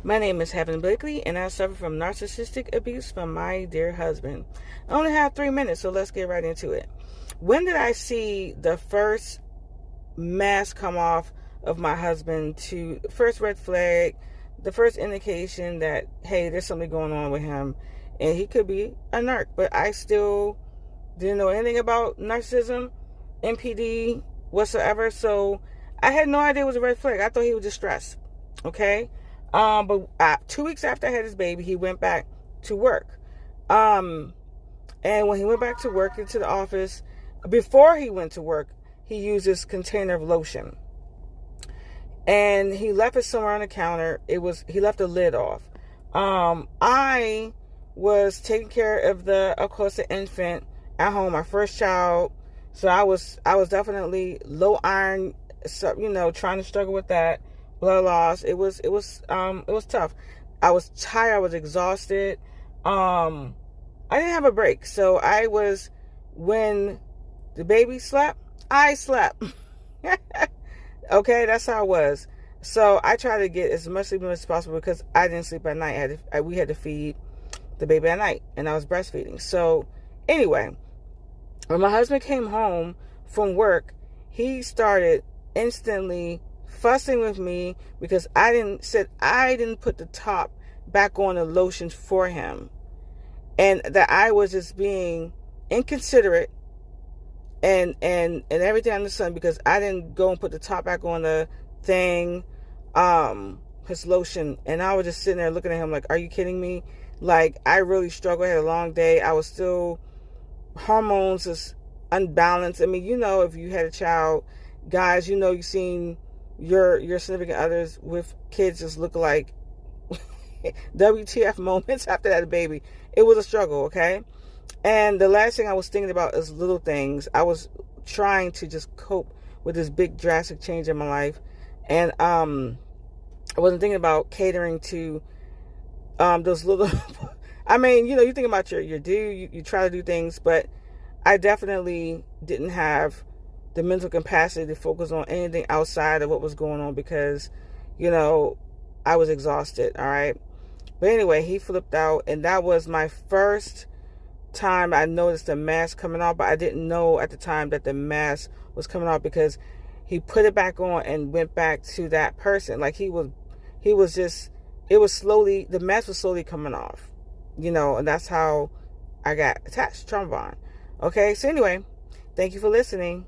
My name is Heaven Blakely, and I suffer from narcissistic abuse from my dear husband. I only have 3 minutes, so let's get right into it. When did I see the first mask come off of my husband? To first red flag, the first indication that, hey, there's something going on with him, and he could be a narc. But I still didn't know anything about narcissism, NPD, whatsoever. So I had no idea it was a red flag. I thought he was just stressed. Okay. But 2 weeks after I had his baby, he went back to work. And when he went back to work into the office, before he went to work, he used this container of lotion. And he left it somewhere on the counter. He left the lid off. I was taking care of the infant at home, my first child. So I was definitely low iron, so, trying to struggle with that. Blood loss. It was tough. I was tired. I was exhausted. I didn't have a break. So when the baby slept, I slept. Okay, that's how it was. So I tried to get as much sleep as possible because I didn't sleep at night. We had to feed the baby at night, and I was breastfeeding. So anyway, when my husband came home from work, he started instantly fussing with me because I didn't put the top back on the lotion for him, and that I was just being inconsiderate and everything under the sun because I didn't go and put the top back on the thing, his lotion. And I was just sitting there looking at him like, are you kidding me? Like, I really struggled. I had a long day. I was still, hormones is unbalanced. I mean, if you had a child, guys, you've seen your significant others with kids just look like WTF moments after that baby. It was a struggle, okay? And the last thing I was thinking about is little things. I was trying to just cope with this big drastic change in my life. And I wasn't thinking about catering to those little I mean, you think about your due, you try to do things, but I definitely didn't have the mental capacity to focus on anything outside of what was going on because, I was exhausted, all right? But anyway, he flipped out, and that was my first time I noticed the mask coming off, but I didn't know at the time that the mask was coming off because he put it back on and went back to that person. Like the mask was slowly coming off, and that's how I got attached, trauma bond. Okay, so anyway, thank you for listening.